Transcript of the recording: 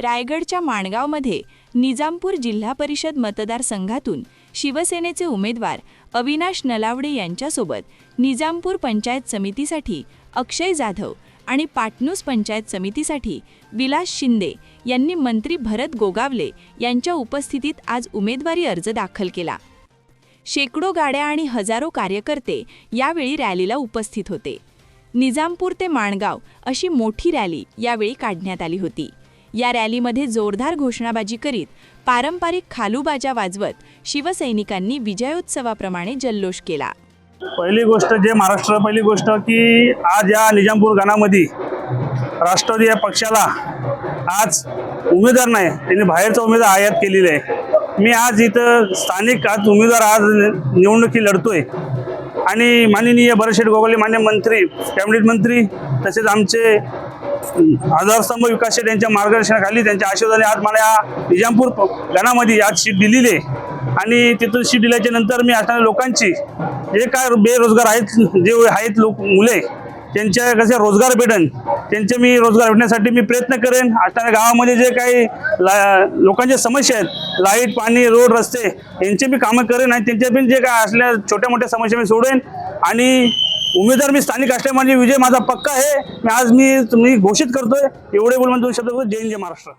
रायगडच्या माणगावमध्ये निजामपूर जिल्हा परिषद मतदारसंघातून शिवसेनेचे उमेदवार अविनाश नलावडे यांच्यासोबत निजामपूर पंचायत समितीसाठी अक्षय जाधव आणि पाटणूस पंचायत समितीसाठी विलास शिंदे यांनी मंत्री भरत गोगावले यांच्या उपस्थितीत आज उमेदवारी अर्ज दाखल केला। शेकडो गाड्या आणि हजारो कार्यकर्ते यावेळी रॅलीला उपस्थित होते। निजामपूर ते माणगाव अशी मोठी रॅली यावेळी काढण्यात आली होती। या रॅलीमध्ये जोरदार घोषणाबाजी करीत पारंपरिक खालूबाजा वाजवत शिवसैनिकांनी विजयोत्सवाप्रमाणे जल्लोष केला। पहिली गोष्ट पहिली गोष्ट की आज या निजामपूर गणामध्ये राष्ट्रवादी या पक्षाला आज उमेदवार नाही, त्यांनी बाहेरचा उमेदवार आयात केलेला आहे। मी आज इथं स्थानिक आज उमेदवार आज निवडणुकी लढतोय आणि माननीय भरतशेठ गोगावले मान्य मंत्री, कॅबिनेट मंत्री तसेच आमचे आधारस्तंभ विकास शेठ यांच्या मार्गदर्शनाखाली त्यांच्या आशीर्वादाने आज मला या निजामपूर गणामध्ये आज सीट दिलेली आहे। आणि तिथून सीट दिल्याच्या नंतर मी असणाऱ्या लोकांची जे काय बेरोजगार आहेत, जे आहेत मुले त्यांच्या कसे रोजगार भेटेन, त्यांचे मी रोजगार भेटण्यासाठी मी प्रयत्न करेन। असणाऱ्या गावामध्ये जे काही लोकांच्या समस्या आहेत, लाईट, पाणी, रोड, रस्ते यांचे मी कामं करेन आणि त्यांच्या पण जे काय असल्या छोट्या मोठ्या समस्या मी सोडेन। आणि उमेदवार मी स्थानिक असल्यामुळे विजय माझा पक्का आहे। आज मी घोषित करतोय। एवढे बोलून 2 शब्द जय हिंद, जय महाराष्ट्र।